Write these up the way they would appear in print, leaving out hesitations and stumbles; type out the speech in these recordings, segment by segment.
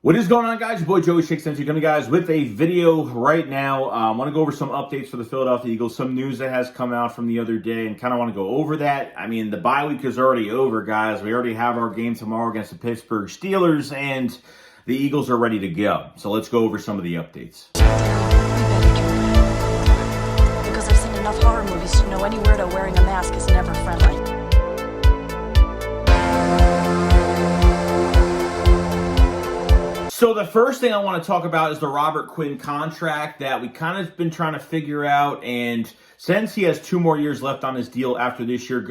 What is going on, guys? Your boy Joey SHAKESQUAD coming, guys, with a video right now. I want to go over some updates for the Philadelphia Eagles, some news that has come out from the other day, and kind of want to go over that. I mean, the bye week is already over, guys. We already have our game tomorrow against the Pittsburgh Steelers, and the Eagles are ready to go. So let's go over some of the updates. Because I've seen enough horror movies to know any weirdo wearing a mask is never friendly. So the first thing I want to talk about is the Robert Quinn contract that we kind of been trying to figure out. And since he has 2 more years left on his deal after this year,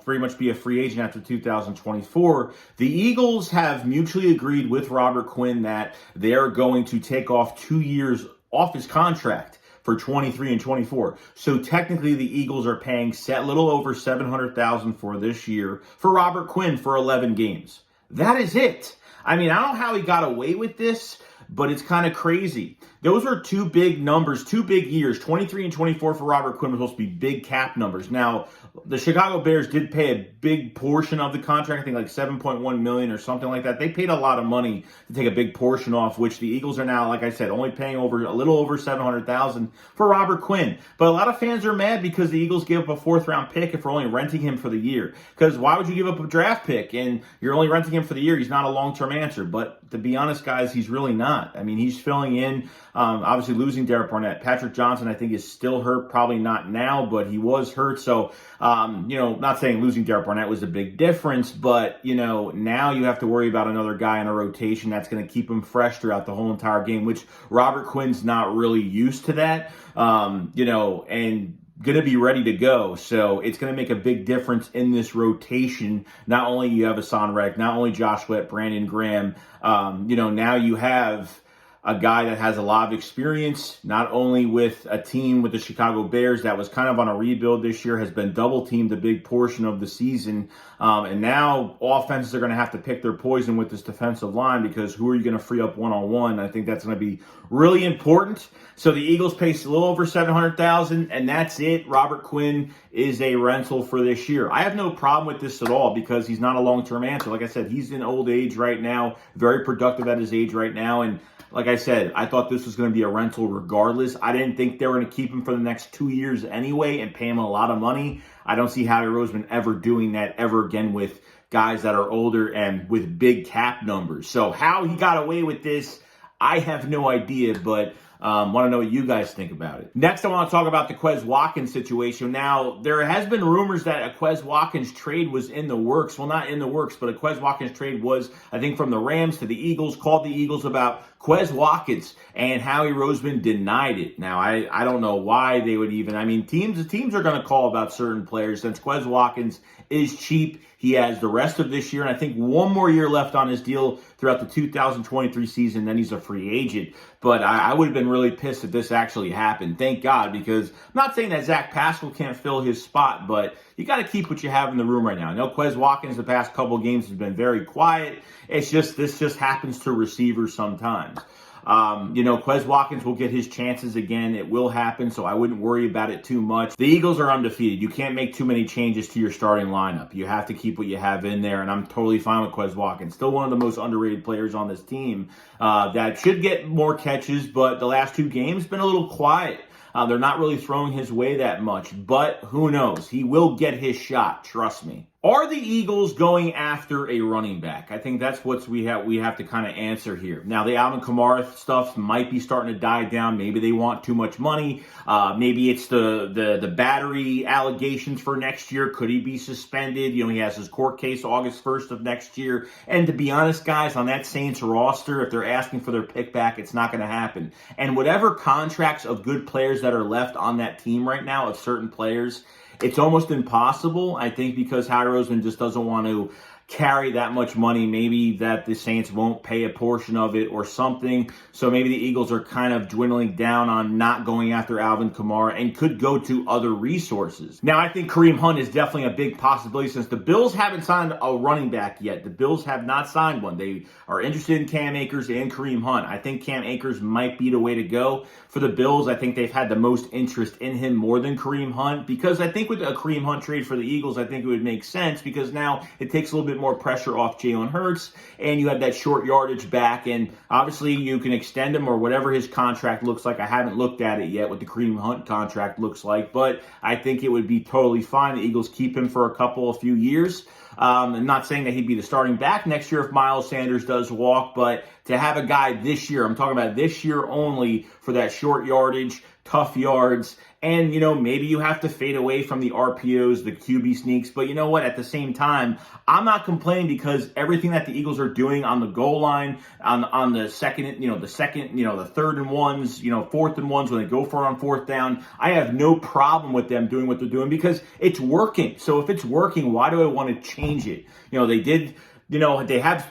pretty much be a free agent after 2024, the Eagles have mutually agreed with Robert Quinn that they're going to take off 2 years off his contract for 23 and 24. So technically the Eagles are paying a little over $700,000 for this year for Robert Quinn for 11 games. That is it. I mean, I don't know how he got away with this, but it's kind of crazy. Those were 2 big numbers, 2 big years. 23 and 24 for Robert Quinn was supposed to be big cap numbers. Now, the Chicago Bears did pay a big portion of the contract, I think like $7.1 million or something like that. They paid a lot of money to take a big portion off, which the Eagles are now, like I said, only paying a little over $700,000 for Robert Quinn. But a lot of fans are mad because the Eagles gave up a 4th-round pick if we're only renting him for the year. Because why would you give up a draft pick and you're only renting him for the year? He's not a long-term answer. But to be honest, guys, he's really not. I mean, he's filling in. Obviously, losing Derek Barnett. Patrick Johnson, I think, is still hurt. Probably not now, but he was hurt. So, not saying losing Derek Barnett was a big difference, but, now you have to worry about another guy in a rotation that's going to keep him fresh throughout the whole entire game, which Robert Quinn's not really used to that, and going to be ready to go. So it's going to make a big difference in this rotation. Not only you have Hassan Reddick, not only Josh Sweat, Brandon Graham, now you have a guy that has a lot of experience, not only with a team with the Chicago Bears that was kind of on a rebuild this year, has been double-teamed a big portion of the season. And now offenses are going to have to pick their poison with this defensive line because who are you going to free up one-on-one? I think that's going to be really important. So the Eagles pay a little over $700,000, and that's it. Robert Quinn is a rental for this year. I have no problem with this at all because he's not a long-term answer. Like I said, he's in old age right now, very productive at his age right now, and like I said, I thought this was going to be a rental regardless. I didn't think they were going to keep him for the next 2 years anyway and pay him a lot of money. I don't see Howie Roseman ever doing that ever again with guys that are older and with big cap numbers. So how he got away with this, I have no idea, but want to know what you guys think about it. Next, I want to talk about the Quez Watkins situation. Now, there has been rumors that a Quez Watkins trade was in the works. Well, not in the works, but a Quez Watkins trade was, I think, from the Rams to the Eagles, called the Eagles about Quez Watkins, and Howie Roseman denied it. Now, I don't know why they would even, teams are going to call about certain players since Quez Watkins is cheap. He has the rest of this year, and I think 1 more year left on his deal throughout the 2023 season, then he's a free agent. But I would have been really pissed if this actually happened. Thank God, because I'm not saying that Zach Pascal can't fill his spot, but you got to keep what you have in the room right now. I know Quez Watkins the past couple of games has been very quiet. This just happens to receivers sometimes. Quez Watkins will get his chances again. It will happen, so I wouldn't worry about it too much. The Eagles are undefeated. You can't make too many changes to your starting lineup. You have to keep what you have in there, and I'm totally fine with Quez Watkins. Still one of the most underrated players on this team that should get more catches, but the last 2 games been a little quiet. They're not really throwing his way that much, but who knows? He will get his shot, trust me. Are the Eagles going after a running back? I think that's what we have to kind of answer here. Now, the Alvin Kamara stuff might be starting to die down. Maybe they want too much money. Maybe it's the battery allegations for next year. Could he be suspended? He has his court case August 1st of next year. And to be honest, guys, on that Saints roster, if they're asking for their pick back, it's not going to happen. And whatever contracts of good players that are left on that team right now, of certain players, it's almost impossible, I think, because Howie Roseman just doesn't want to carry that much money. Maybe that the Saints won't pay a portion of it or something. So maybe the Eagles are kind of dwindling down on not going after Alvin Kamara and could go to other resources. Now, I think Kareem Hunt is definitely a big possibility since the Bills haven't signed a running back yet. The Bills have not signed one. They are interested in Cam Akers and Kareem Hunt. I think Cam Akers might be the way to go for the Bills. I think they've had the most interest in him more than Kareem Hunt because I think with a Kareem Hunt trade for the Eagles, I think it would make sense because now it takes a little bit bit more pressure off Jalen Hurts, and you have that short yardage back, and obviously you can extend him or whatever his contract looks like. I haven't looked at it yet what the Kareem Hunt contract looks like, but I think it would be totally fine. The Eagles keep him for a few years. I'm not saying that he'd be the starting back next year if Miles Sanders does walk, but to have a guy this year, I'm talking about this year only, for that short yardage, tough yards, and, maybe you have to fade away from the RPOs, the QB sneaks, but you know what? At the same time, I'm not complaining because everything that the Eagles are doing on the goal line, on the second, the third and ones, fourth and ones when they go for it on fourth down, I have no problem with them doing what they're doing because it's working. So if it's working, why do I want to change it? They have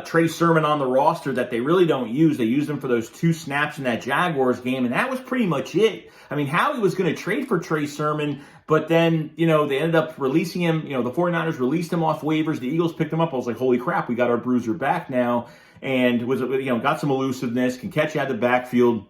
Trey Sermon on the roster that they really don't use. They used him for those 2 snaps in that Jaguars game, and that was pretty much it. I mean, Howie was going to trade for Trey Sermon, but then, they ended up releasing him. The 49ers released him off waivers. The Eagles picked him up. I was like, holy crap, we got our bruiser back now. And got some elusiveness, can catch out of the backfield,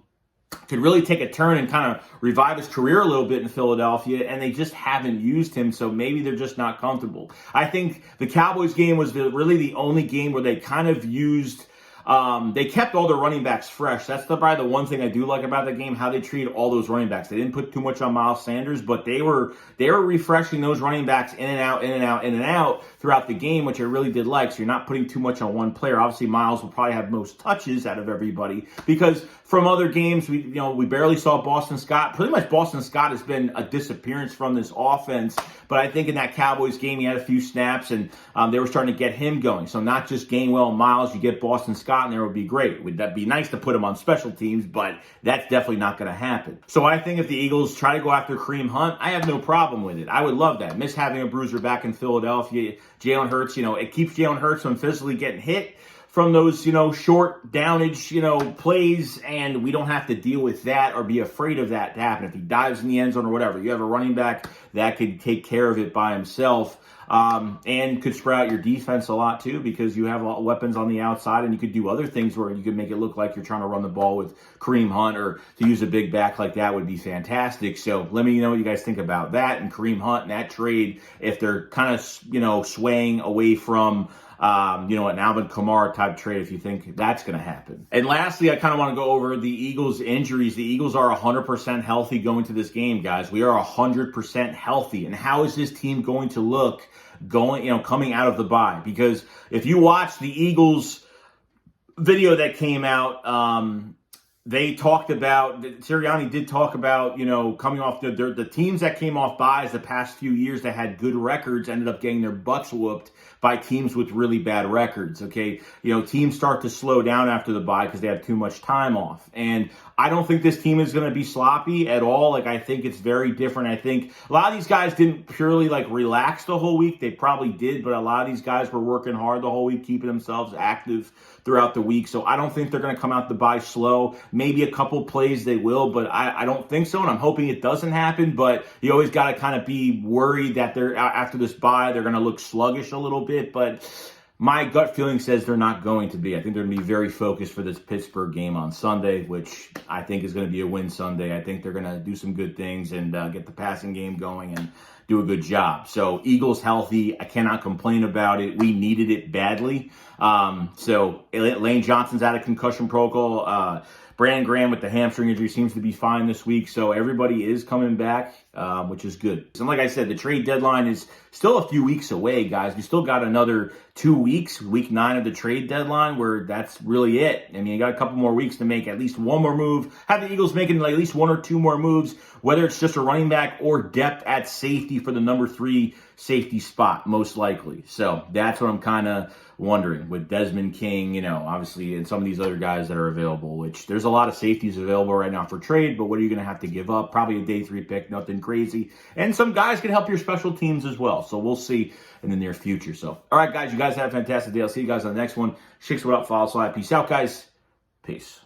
could really take a turn and kind of revive his career a little bit in Philadelphia, and they just haven't used him, so maybe they're just not comfortable. I think the Cowboys game was really the only game where they kind of used they kept all their running backs fresh. That's probably the one thing I do like about the game, how they treated all those running backs. They didn't put too much on Miles Sanders, but they were refreshing those running backs in and out throughout the game, which I really did like. So you're not putting too much on one player. Obviously, Miles will probably have most touches out of everybody because from other games, we barely saw Boston Scott. Pretty much Boston Scott has been a disappearance from this offense. But I think in that Cowboys game, he had a few snaps, and they were starting to get him going. So not just Gainwell and Miles, you get Boston Scott, and there would be great. Would that be nice to put him on special teams, but that's definitely not going to happen. So I think if the Eagles try to go after Kareem Hunt, I have no problem with it. I would love that. Miss having a bruiser back in Philadelphia. Jalen Hurts, it keeps Jalen Hurts from physically getting hit from those, short downage, plays, and we don't have to deal with that or be afraid of that to happen. If he dives in the end zone or whatever, you have a running back that could take care of it by himself. And could spread out your defense a lot too, because you have a lot of weapons on the outside, and you could do other things where you could make it look like you're trying to run the ball with Kareem Hunt, or to use a big back like that would be fantastic. So let me know what you guys think about that and Kareem Hunt and that trade, if they're kind of, swaying away from an Alvin Kamara type trade, if you think that's going to happen. And lastly, I kind of want to go over the Eagles' injuries. The Eagles are 100% healthy going to this game, guys. We are 100% healthy. And how is this team going to look coming out of the bye? Because if you watch the Eagles video that came out, they talked about, Sirianni did talk about, coming off the teams that came off byes the past few years that had good records ended up getting their butts whooped by teams with really bad records, okay? Teams start to slow down after the bye because they have too much time off. And I don't think this team is going to be sloppy at all. I think it's very different. I think a lot of these guys didn't purely, relax the whole week. They probably did, but a lot of these guys were working hard the whole week, keeping themselves active throughout the week. So I don't think they're going to come out the bye slow. Maybe a couple plays they will, but I don't think so, and I'm hoping it doesn't happen. But you always got to kind of be worried that they're after this bye, they're going to look sluggish a little bit, but my gut feeling says they're not going to be. I think they're going to be very focused for this Pittsburgh game on Sunday, which I think is going to be a win Sunday. I think they're going to do some good things and get the passing game going and do a good job. So Eagles healthy. I cannot complain about it. We needed it badly. So Lane Johnson's out of concussion protocol. Brandon Graham with the hamstring injury seems to be fine this week. So everybody is coming back, which is good. And like I said, the trade deadline is still a few weeks away, guys. We still got another 2 weeks, week 9 of the trade deadline, where that's really it. I mean, you got a couple more weeks to make at least one more move. Have the Eagles making at least 1 or 2 more moves, whether it's just a running back or depth at safety for the number 3 safety spot, most likely. So that's what I'm kind of wondering with Desmond King, obviously, and some of these other guys that are available, which there's a lot of safeties available right now for trade, but what are you going to have to give up? Probably a day 3 pick, nothing crazy. And some guys can help your special teams as well. So we'll see in the near future. So, all right, guys, you guys have a fantastic day. I'll see you guys on the next one. SHAKESQUAD up, follow, slide. Peace out, guys. Peace.